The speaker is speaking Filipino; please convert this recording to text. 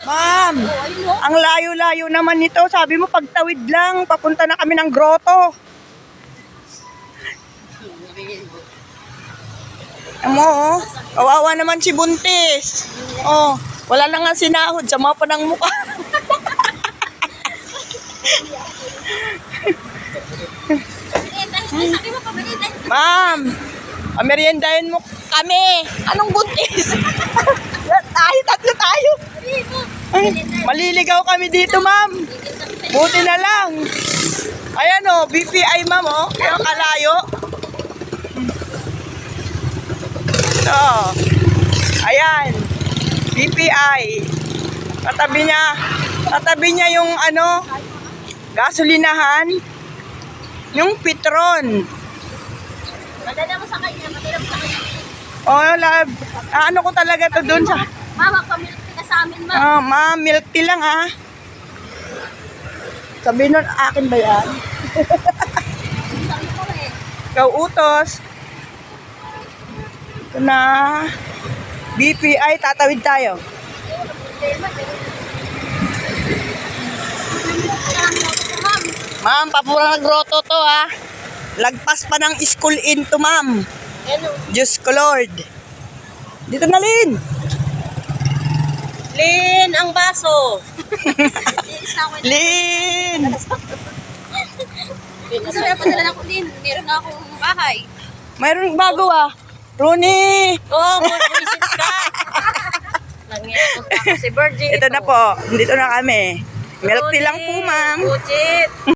Ma'am, ang layo-layo naman nito. Sabi mo pagtawid lang, papunta na kami ng grotto. Amo, oh. Kawawa naman si Buntis. Oh, wala na nga sinahod. Sama pa ng mukha. Ma'am, pameriendahin mo kami. Anong buntis? Tatlo tayo. Ay, maliligaw kami dito, ma'am. Buti na lang. Ayan o, BPI, ma'am, o. Kaya kalayo. Ito. Ayan. BPI. Katabi niya yung ano, gasolinahan. Yung Petron. Madala mo sa kanya, madala mo sa kanya. Oh, love. Ano ko talaga to doon sa... Mama, pamilk ka sa amin, ma. Ma'am, milk tea lang, ah. Sabi nun, akin ba yan? Sabi ko eh. Ikaw utos. Ito na. BPI, tatawid tayo. Ma'am, papura ng grotto to, ha. Lagpas pa ng school in to, ma'am. Diyos ko, Lord. Dito na, Lin. Lin, ang baso. Lin. Kasi may padala na ko, Lin. Meron na akong bahay. Mayroon bago, ah. Rooney. Oo, bulisit ka. Nangyayakot ako si Virgin. Ito na po. Dito na kami. Milk tea lang po, ma'am. Budget.